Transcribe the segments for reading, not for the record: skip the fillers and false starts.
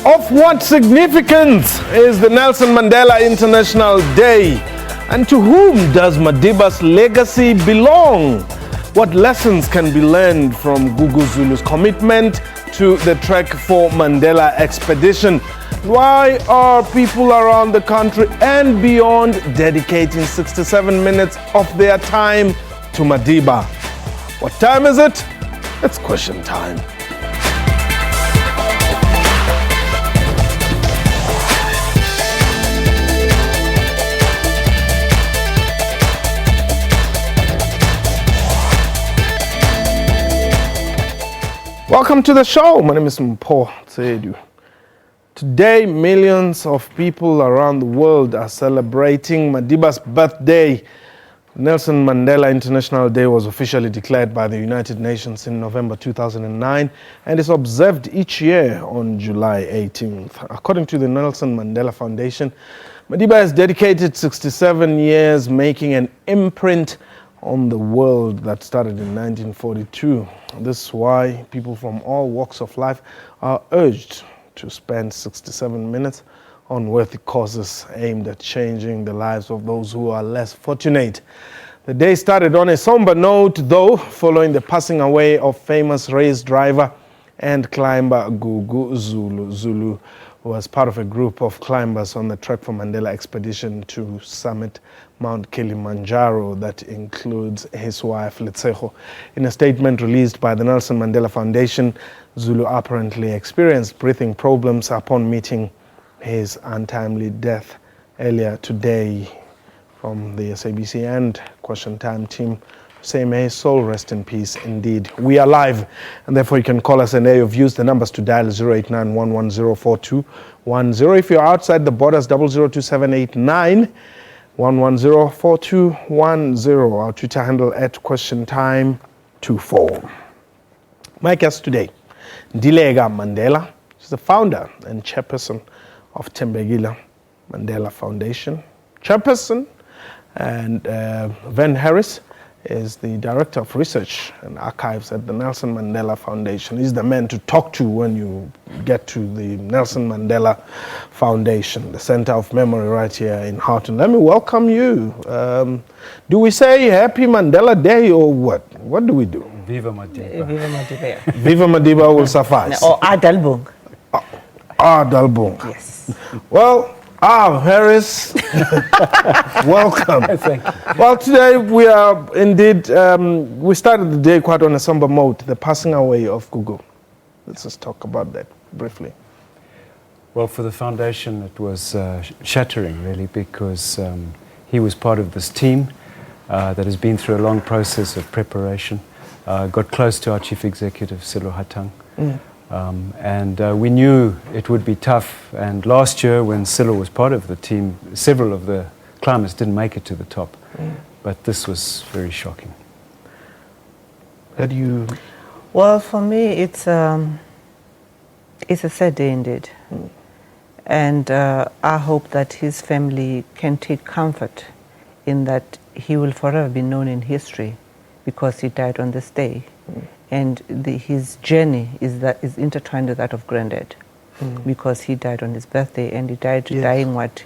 Of what significance is the Nelson Mandela International Day? And to whom does Madiba's legacy belong? What lessons can be learned from Gugu Zulu's commitment to the Trek4Mandela Expedition? Why are people around the country and beyond dedicating 67 minutes of their time to Madiba? What time is it? It's question time. Welcome to the show. My name is Mpho, Tsedu. Today, millions of people around the world are celebrating Madiba's birthday. Nelson Mandela International Day was officially declared by the United Nations in November 2009 and is observed each year on July 18th. According to the Nelson Mandela Foundation, Madiba has dedicated 67 years making an imprint on the world that started in 1942. This is why people from all walks of life are urged to spend 67 minutes on worthy causes aimed at changing the lives of those who are less fortunate. The day started on a somber note, though, following the passing away of famous race driver and climber Gugu Zulu, who was part of a group of climbers on the Trek4Mandela Expedition to summit Mount Kilimanjaro that includes his wife Letshego. In a statement released by the Nelson Mandela Foundation, Zulu apparently experienced breathing problems upon meeting his untimely death earlier today. From the SABC and Question Time team, say may his soul rest in peace indeed. We are live, and therefore you can call us and you've used the numbers to dial 089-110-4210. If you're outside the borders, 002789 110-4210. Our Twitter handle at Question Time 24. My guest today, Nelson Mandela. She's the founder and chairperson of Mpho Mandela Foundation. Chairperson, and Van Harris is the Director of Research and Archives at the Nelson Mandela Foundation. He's the man to talk to when you get to the Nelson Mandela Foundation, the Center of Memory right here in Houghton. Let me welcome you. Do we say Happy Mandela Day or what? What do we do? Viva Madiba. Viva Madiba. Viva Madiba will suffice. Or Adalbung. Adalbung. Yes. Well, Harris, welcome. Thank you. Well, today we are indeed, we started the day quite on a somber note, the passing away of Gugu. Let's just talk about that briefly. Well, for the foundation, it was shattering, really, because he was part of this team that has been through a long process of preparation, got close to our chief executive, Silo Hatang. And we knew it would be tough, and last year when Silo was part of the team, several of the climbers didn't make it to the top, but this was very shocking. How do you... Well, for me, it's a sad day indeed. And I hope that his family can take comfort in that he will forever be known in history because he died on this day. And his journey is intertwined with that of Granddad, because he died on his birthday, and he died dying what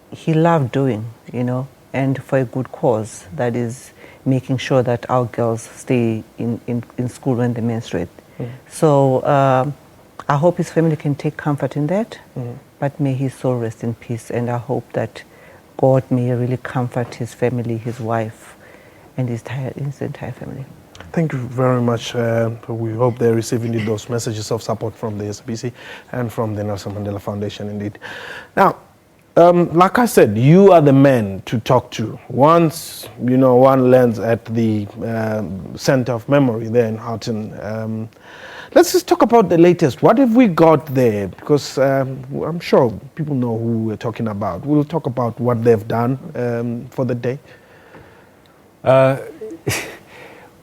he loved doing, you know, and for a good cause, that is making sure that our girls stay in school when they menstruate. So I hope his family can take comfort in that, but may his soul rest in peace, and I hope that God may really comfort his family, his wife, and his entire family. Thank you very much. We hope they receive indeed those messages of support from the SABC and from the Nelson Mandela Foundation indeed. Now, like I said, you are the man to talk to. Once, you know, one lands at the Center of Memory there in Houghton. Let's just talk about the latest. What have we got there? Because I'm sure people know who we're talking about. We'll talk about what they've done for the day.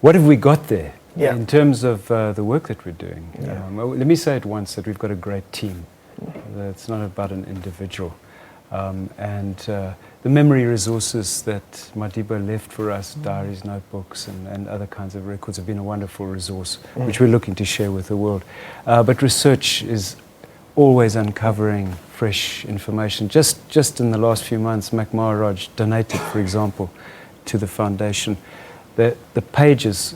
What have we got there in terms of the work that we're doing? Let me say at once that we've got a great team. It's not about an individual. And the memory resources that Madiba left for us, diaries, notebooks, and other kinds of records have been a wonderful resource, which we're looking to share with the world. But research is always uncovering fresh information. Just in the last few months, Mac Maharaj donated, for example, to the foundation the pages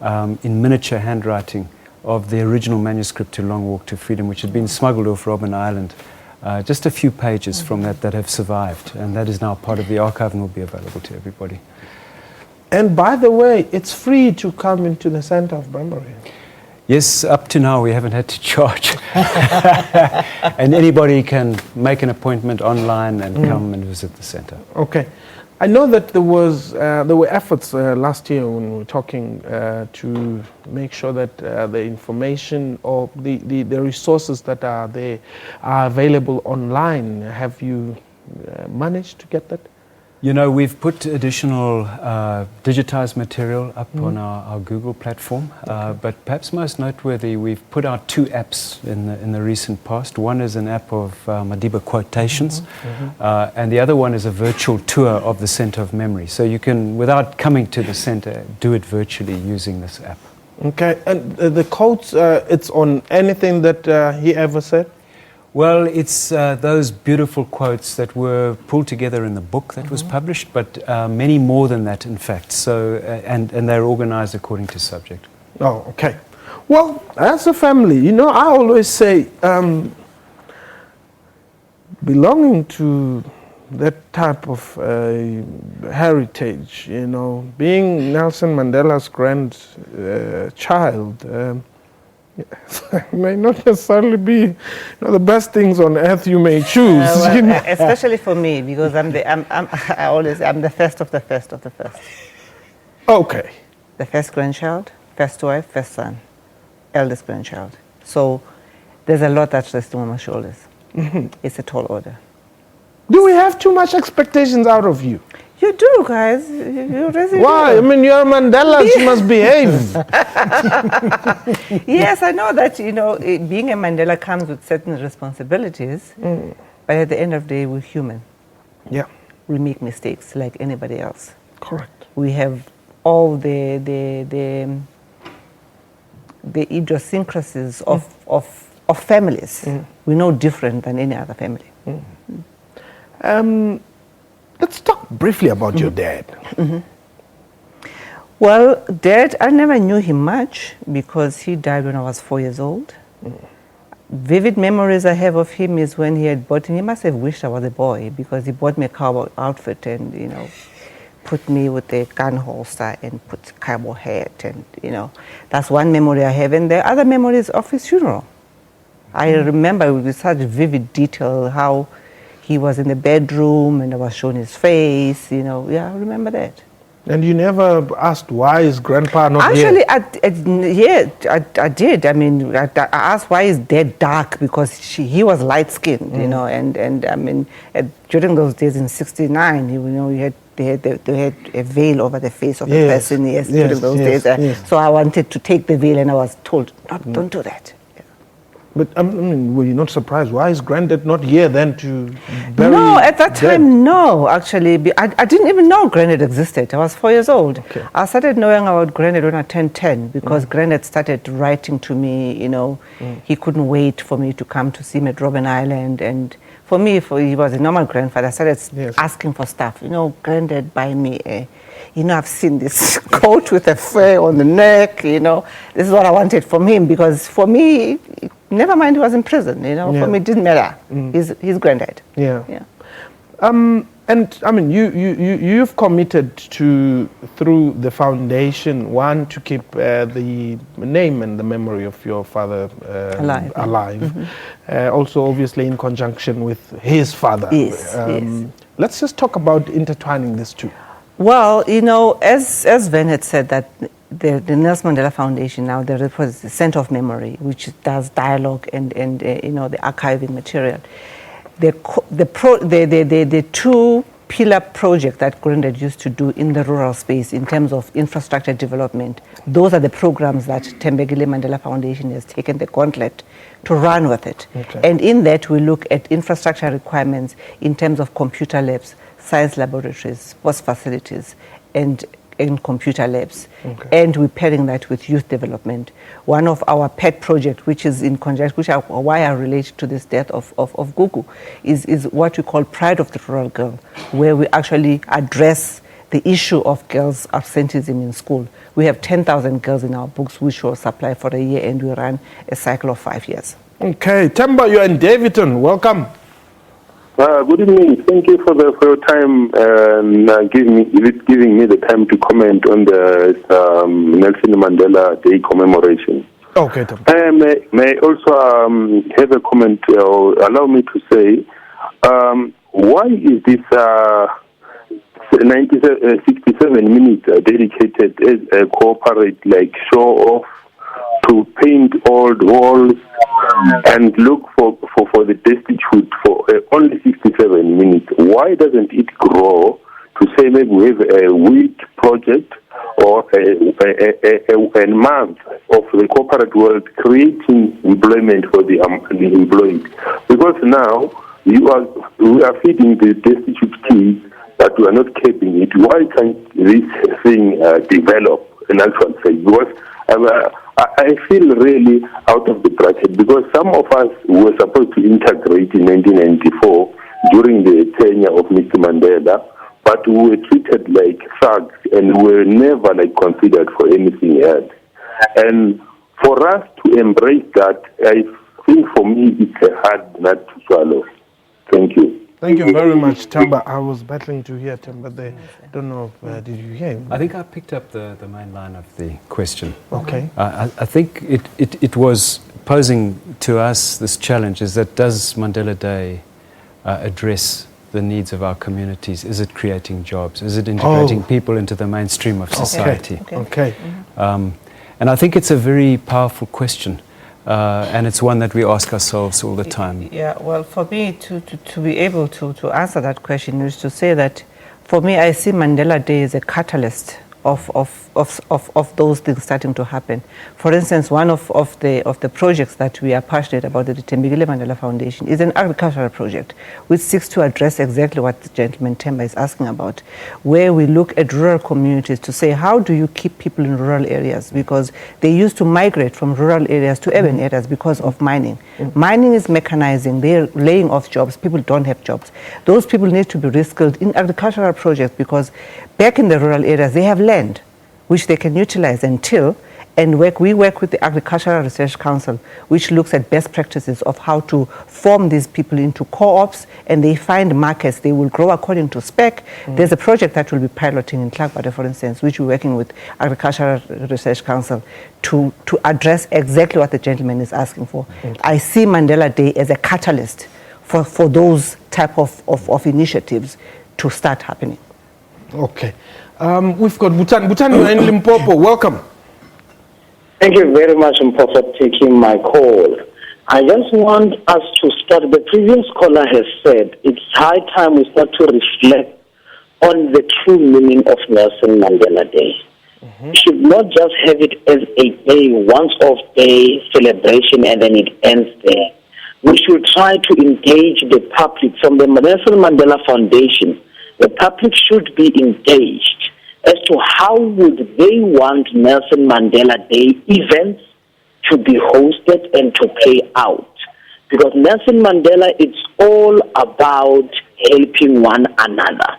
in miniature handwriting of the original manuscript to Long Walk to Freedom, which had been smuggled off Robben Island. Just a few pages from that have survived, and that is now part of the archive and will be available to everybody. And by the way, it's free to come into the Center of Memory. Yes, up to now we haven't had to charge. And anybody can make an appointment online and come and visit the center. Okay. I know that there were efforts last year when we were talking to make sure that the information or the resources that are there are available online. Have you managed to get that? You know, we've put additional digitized material up on our Google platform, but perhaps most noteworthy, we've put out 2 apps in the recent past. One is an app of Madiba quotations, and the other one is a virtual tour of the Center of Memory. So you can, without coming to the center, do it virtually using this app. Okay, and the quotes, it's on anything that he ever said? Well, it's those beautiful quotes that were pulled together in the book that was published, but many more than that, in fact. So, and they're organized according to subject. Oh, okay. Well, as a family, you know, I always say belonging to that type of heritage, you know, being Nelson Mandela's grandchild, may not necessarily be the best things on earth you may choose. Well, you know? especially for me, because I'm the first of the first of the first. Okay. The first grandchild, first wife, first son, eldest grandchild. So there's a lot that rests on my shoulders. It's a tall order. Do we have too much expectations out of you? You do, guys. You really Why? do. I mean, you're Mandelas, you must behave. Yes, I know that, you know, being a Mandela comes with certain responsibilities, but at the end of the day, we're human. Yeah. We make mistakes like anybody else. Correct. We have all the idiosyncrasies of families. We're no different than any other family. Let's talk briefly about your dad. Well, Dad, I never knew him much because he died when I was 4 years old. Vivid memories I have of him is when he had bought me, he must have wished I was a boy because he bought me a cowboy outfit and, you know, put me with a gun holster and put cowboy hat and, you know, that's one memory I have. And the other memory is of his funeral. I remember with such vivid detail how he was in the bedroom and I was showing his face, you know. Yeah, I remember that. And you never asked why is Grandpa not Actually, here? I did. I mean, I asked why is Dad dark because he was light skinned, you know, and I mean, during those days in '69, you know, they had a veil over the face of the person. During those days. So I wanted to take the veil, and I was told, don't do that. But I mean, were you not surprised? Why is Granddad not here then to bury? No, at that time, no. Actually, I didn't even know Granddad existed. I was 4 years old. Okay. I started knowing about Granddad when I turned 10 because Granddad started writing to me. You know, he couldn't wait for me to come to see him at Robben Island, and for me, he was a normal grandfather. I started asking for stuff. You know, Granddad, buy me a. You know, I've seen this coat with a fur on the neck, you know. This is what I wanted from him because for me, never mind he was in prison, you know. For me, it didn't matter. He's Granddad. Yeah. And I mean, you've committed to, through the foundation, one, to keep the name and the memory of your father alive. Also, obviously, in conjunction with his father. Yes. Let's just talk about intertwining these two. Well, you know, as Van had said, that the Nelson Mandela Foundation now, there is the Center of Memory, which does dialogue and you know, the archiving material. The two pillar project that Granddad used to do in the rural space in terms of infrastructure development, those are the programs that Mpho Mandela Foundation has taken the gauntlet to run with it. Okay. And in that, we look at infrastructure requirements in terms of computer labs, science laboratories, sports facilities, and in computer labs. And we're pairing that with youth development. One of our pet projects, which is in conjunction, why I relate to this death of Gugu, is what we call Pride of the Rural Girl, where we actually address the issue of girls' absenteeism in school. We have 10,000 girls in our books, which will supply for a year, and we run a cycle of 5 years. Okay, Themba, you're in Davidton. Welcome. Good evening. Thank you for your time and giving me the time to comment on the Nelson Mandela Day commemoration. Okay, Themba. May I also have a comment, or allow me to say, why is this 67 minutes dedicated as a corporate show off to paint old walls and look for the destitute for only 67 minutes? Why doesn't it grow to say maybe we have a week project or a month of the corporate world creating employment for the unemployed? Because now we are feeding the destitute kids, but we are not keeping it. Why can't this thing develop in actual sense? Because I feel really out of the bracket, because some of us were supposed to integrate in 1994 during the tenure of Mr. Mandela, but we were treated like thugs and were never considered for anything else. And for us to embrace that, I think for me it's a hard nut to swallow. Thank you. Thank you very much, Themba. I was battling to hear Themba there. Don't know if, did you hear him? I think I picked up the main line of the question. Okay. I think it was posing to us this challenge, is that does Mandela Day address the needs of our communities? Is it creating jobs? Is it integrating people into the mainstream of society? Okay. And I think it's a very powerful question. And it's one that we ask ourselves all the time. Yeah, well, for me to be able to answer that question is to say that, for me, I see Mandela Day as a catalyst of those things starting to happen. For instance, one of the projects that we are passionate about, the Mpho Mandela Foundation, is an agricultural project which seeks to address exactly what the gentleman Themba is asking about, where we look at rural communities to say, how do you keep people in rural areas? Because they used to migrate from rural areas to urban areas because of mining. Mining is mechanizing, they're laying off jobs, people don't have jobs. Those people need to be reskilled in agricultural projects, because back in the rural areas, they have land which they can utilize and till, and we work with the Agricultural Research Council, which looks at best practices of how to form these people into co-ops, and they find markets. They will grow according to spec. There's a project that will be piloting in Clarkwater, for instance, which we're working with Agricultural Research Council to address exactly what the gentleman is asking for. I see Mandela Day as a catalyst for those type of initiatives to start happening. Okay. We've got Bhutan. Bhutan, you're in Limpopo. Welcome. Thank you very much, Mpho, for taking my call. I just want us to start. The previous caller has said it's high time we start to reflect on the true meaning of Nelson Mandela Day. We should not just have it as a day, once-off day celebration, and then it ends there. We should try to engage the public. From the Nelson Mandela Foundation, the public should be engaged as to how would they want Nelson Mandela Day events to be hosted and to play out. Because Nelson Mandela, it's all about helping one another.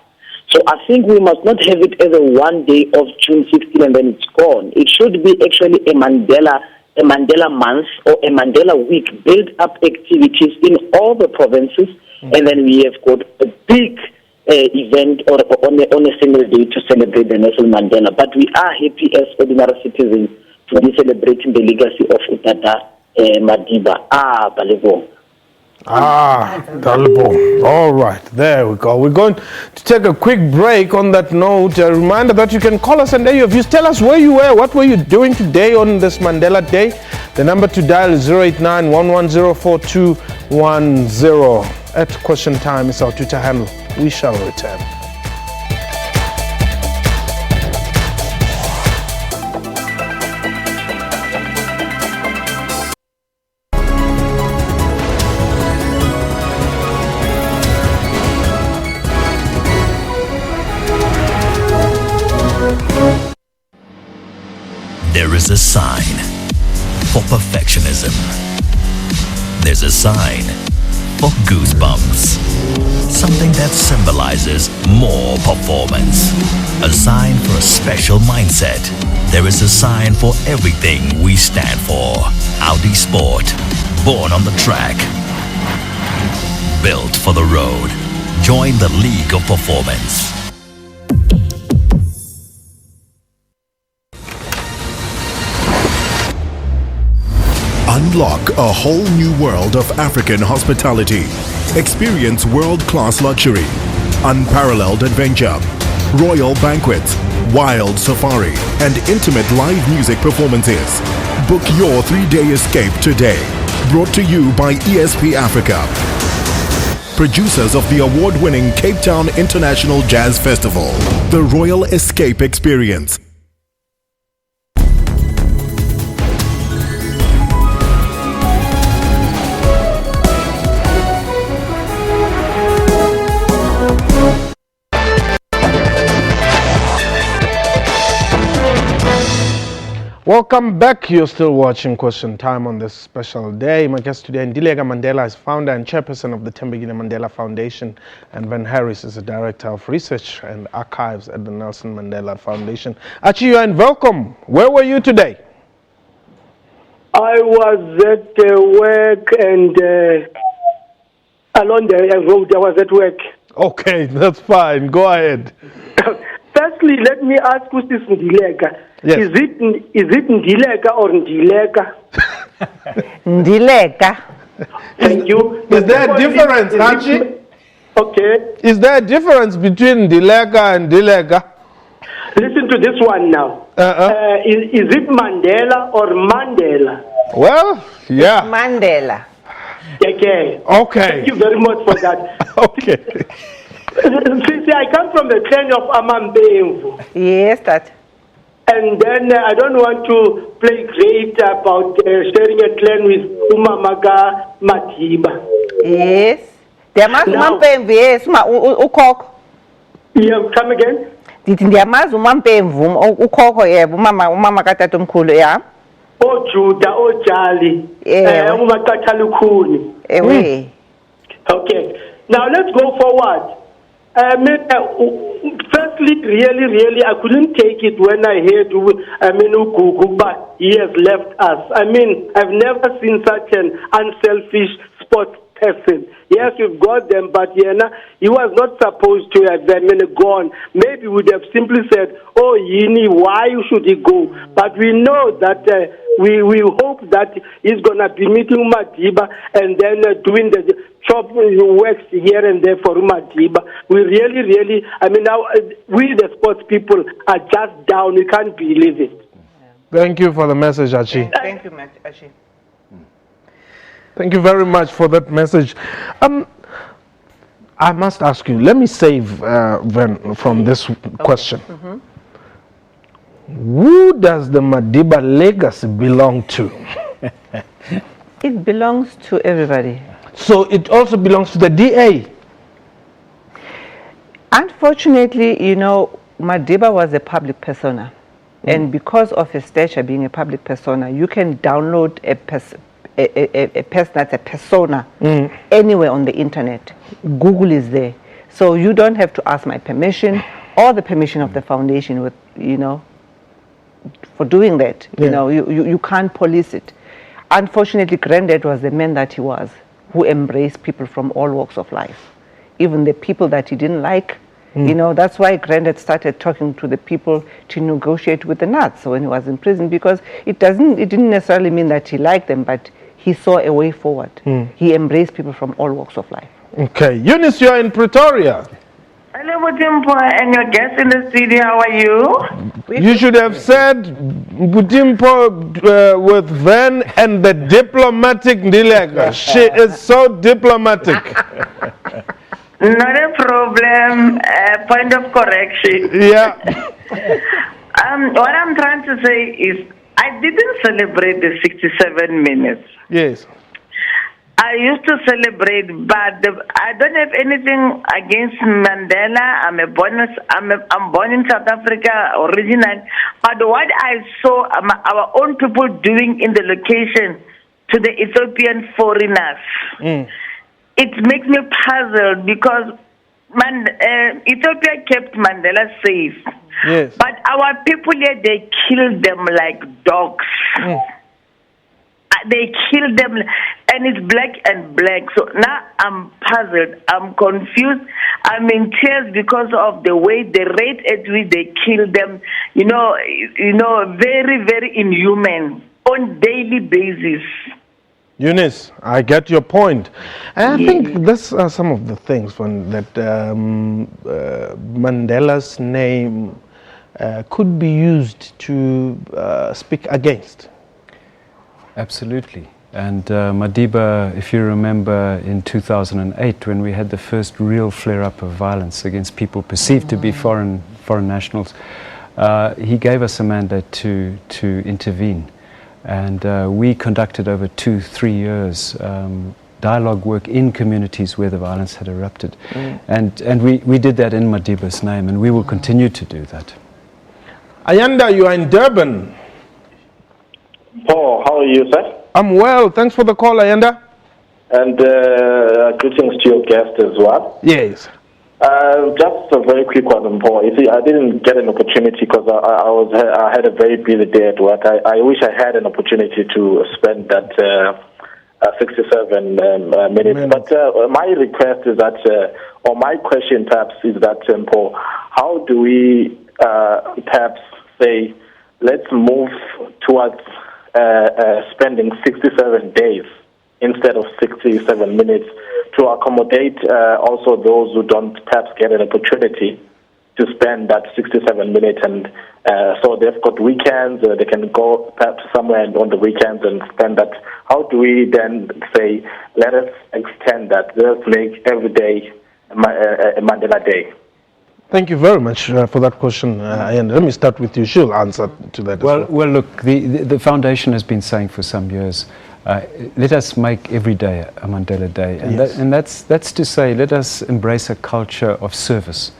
So I think we must not have it as a one day of June 16 and then it's gone. It should be actually a Mandela month or a Mandela week, build up activities in all the provinces, and then we have got a big event or on a single day to celebrate the Nelson Mandela. But we are happy as ordinary citizens to be celebrating the legacy of Utata Madiba. Balebo. Dalbo. All right, there we go. We're going to take a quick break. On that note, a reminder that you can call us and your views. Tell us where you were, what were you doing today on this Mandela Day. The number to dial is 089-110-4210. At question time is our Twitter handle. We shall return. sign for perfectionism. There's a sign for goosebumps. Something that symbolizes more performance. A sign for a special mindset. There is a sign for everything we stand for. Audi Sport, born on the track. Built for the road. Join the League of Performance. Unlock a whole new world of African hospitality. Experience world-class luxury, unparalleled adventure, royal banquets, wild safari, and intimate live music performances. Book your 3-day escape today. Brought to you by ESP Africa. Producers of the award-winning Cape Town International Jazz Festival. The Royal Escape Experience. Welcome back. You're still watching Question Time on this special day. My guest today, Nelson Mandela, is founder and chairperson of the Mandela Foundation, and Van Harris is the director of research and archives at the Nelson Mandela Foundation. Archie, you are welcome. Where were you today? I was at work and along the road I was at work. Okay, that's fine. Go ahead. Firstly, let me ask you this, Ndilega. Yes. Is it Ndilega or Ndilega? Ndilega. Thank you. Is there a difference, Archie? Okay. Is there a difference between Ndilega and Dilega? Listen to this one now. Is it Mandela or Mandela? Well, yeah. Mandela. Okay. Okay. Thank you very much for that. Okay. See, I come from the clan of Mpho. Yes, that. And then I don't want to play great about sharing a clan with Umamaga Madiba. Yes. Ndiyamazi uMampemvu, yes, ukhokho. Yeah, come again? Ndithi ndiyamazi uMampemvu, ukhokho yebo, umama katatomkhulu, yeah. Juda, Jali, Umakatalukhuni. Ewe. Okay. Now let's go forward. Firstly, really, I couldn't take it when I heard, Gugu, but he has left us. I've never seen such an unselfish sports person. Yes, you've got them, but he was not supposed to have gone. Maybe we would have simply said, oh, Yini, why should he go? But we know that we hope that he's going to be meeting Madiba and then doing the job works here and there for Madiba. We really, now we the sports people are just down. We can't believe it. Thank you for the message, Archie. Thank you, Archie. Thank you very much for that message. I must ask you, let me save Van from this question. Mm-hmm. Who does the Madiba legacy belong to? It belongs to everybody. So it also belongs to the DA? Unfortunately, Madiba was a public persona. And because of his stature being a public persona, you can download a person that's a persona anywhere on the internet. Google is there. So you don't have to ask my permission or the permission of the foundation for doing that. Yeah. You can't police it. Unfortunately, Granddad was the man that he was, who embraced people from all walks of life. Even the people that he didn't like. That's why Granddad started talking to the people to negotiate with the Nazis when he was in prison, because it didn't necessarily mean that he liked them, but he saw a way forward. He embraced people from all walks of life. Okay. Eunice, you're in Pretoria. Hello, Mpho, and your guest in the studio, how are you? You should have said Mpho with Van and the diplomatic Ndilega. She is so diplomatic. Not a problem. Point of correction. Yeah. What I'm trying to say is I didn't celebrate the 67 minutes. Yes. I used to celebrate, but I don't have anything against Mandela. I'm born in South Africa originally. But what I saw our own people doing in the location to the Ethiopian foreigners, it makes me puzzled because Ethiopia kept Mandela safe. Yes. But our people here, they killed them like dogs. They killed them, and it's black and black. So now I'm puzzled. I'm confused. I'm in tears because of the way the rate at which they killed them. Very, very inhuman on daily basis. Eunice, I get your point. And I think these are some of the things that Mandela's name could be used to speak against. Absolutely. And Madiba, if you remember in 2008 when we had the first real flare-up of violence against people perceived to be foreign nationals, he gave us a mandate to intervene. And we conducted over 2-3 years dialogue work in communities where the violence had erupted. And we did that in Madiba's name, and we will continue to do that. Ayanda, you are in Durban. Paul, how are you, sir? I'm well. Thanks for the call, Ayanda. And greetings to your guest as well. Yes. Just a very quick one, Paul. You see, I didn't get an opportunity because I had a very busy day at work. I wish I had an opportunity to spend that 67 minutes. But my request is that, or my question perhaps is that, Paul, how do we perhaps say, let's move towards spending 67 days instead of 67 minutes to accommodate also those who don't perhaps get an opportunity to spend that 67 minutes, and so they've got weekends, they can go perhaps somewhere on the weekends and spend that. How do we then say, let us extend that, let's make every day a Mandela Day? Thank you very much for that question, and let me start with you. She'll answer to that. Well, look, the foundation has been saying for some years, let us make every day a Mandela Day, and that's to say, let us embrace a culture of service.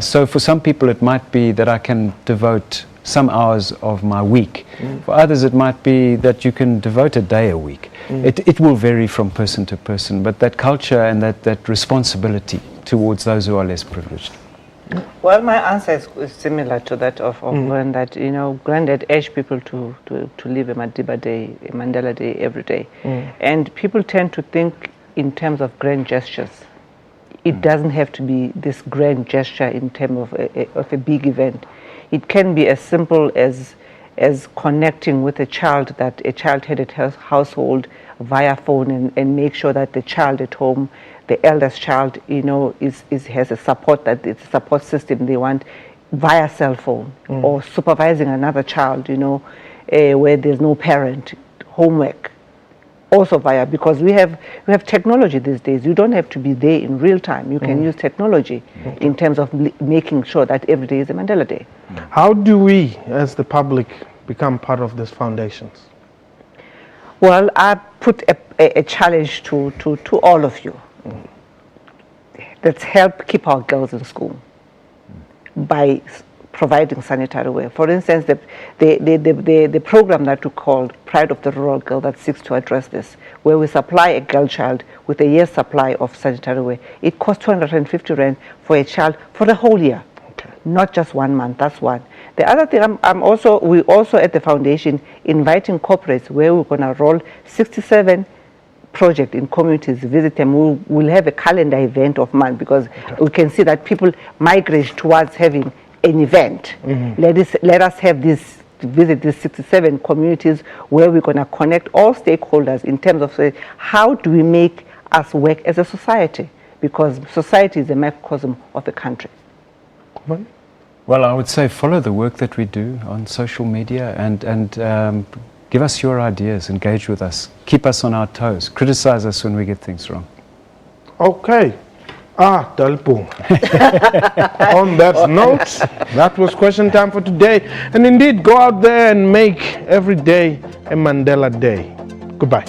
So for some people, it might be that I can devote some hours of my week. For others, it might be that you can devote a day a week. It will vary from person to person, but that culture and that responsibility towards those who are less privileged. Well, my answer is similar to that of Glenn, that, Glenn had urged people to live a Madiba Day, a Mandela Day every day. And people tend to think in terms of grand gestures. It doesn't have to be this grand gesture in terms of a big event. It can be as simple as connecting with a child that a child had at her household via phone, and make sure that the child at home, the eldest child, has a support system they want via cell phone, or supervising another child, where there's no parent, homework, also via, because we have technology these days. You don't have to be there in real time. You can use technology in terms of making sure that every day is a Mandela Day. How do we, as the public, become part of these foundations? Well, I put a challenge to all of you. Let's help keep our girls in school by providing sanitary wear. For instance, the program that we called Pride of the Rural Girl that seeks to address this, where we supply a girl child with a year's supply of sanitary wear. It costs 250 rand for a child for the whole year, not just 1 month. That's one. The other thing, we also at the foundation inviting corporates where we're going to roll 67 project in communities, visit them. We'll have a calendar event of month, because we can see that people migrate towards having an event. Let us have visit these 67 communities where we're going to connect all stakeholders in terms of how do we make us work as a society, because society is a microcosm of a country. Well, I would say follow the work that we do on social media, and give us your ideas, engage with us, keep us on our toes, criticize us when we get things wrong. Okay. Dalpo. On that note, that was question time for today. And indeed, go out there and make every day a Mandela Day. Goodbye.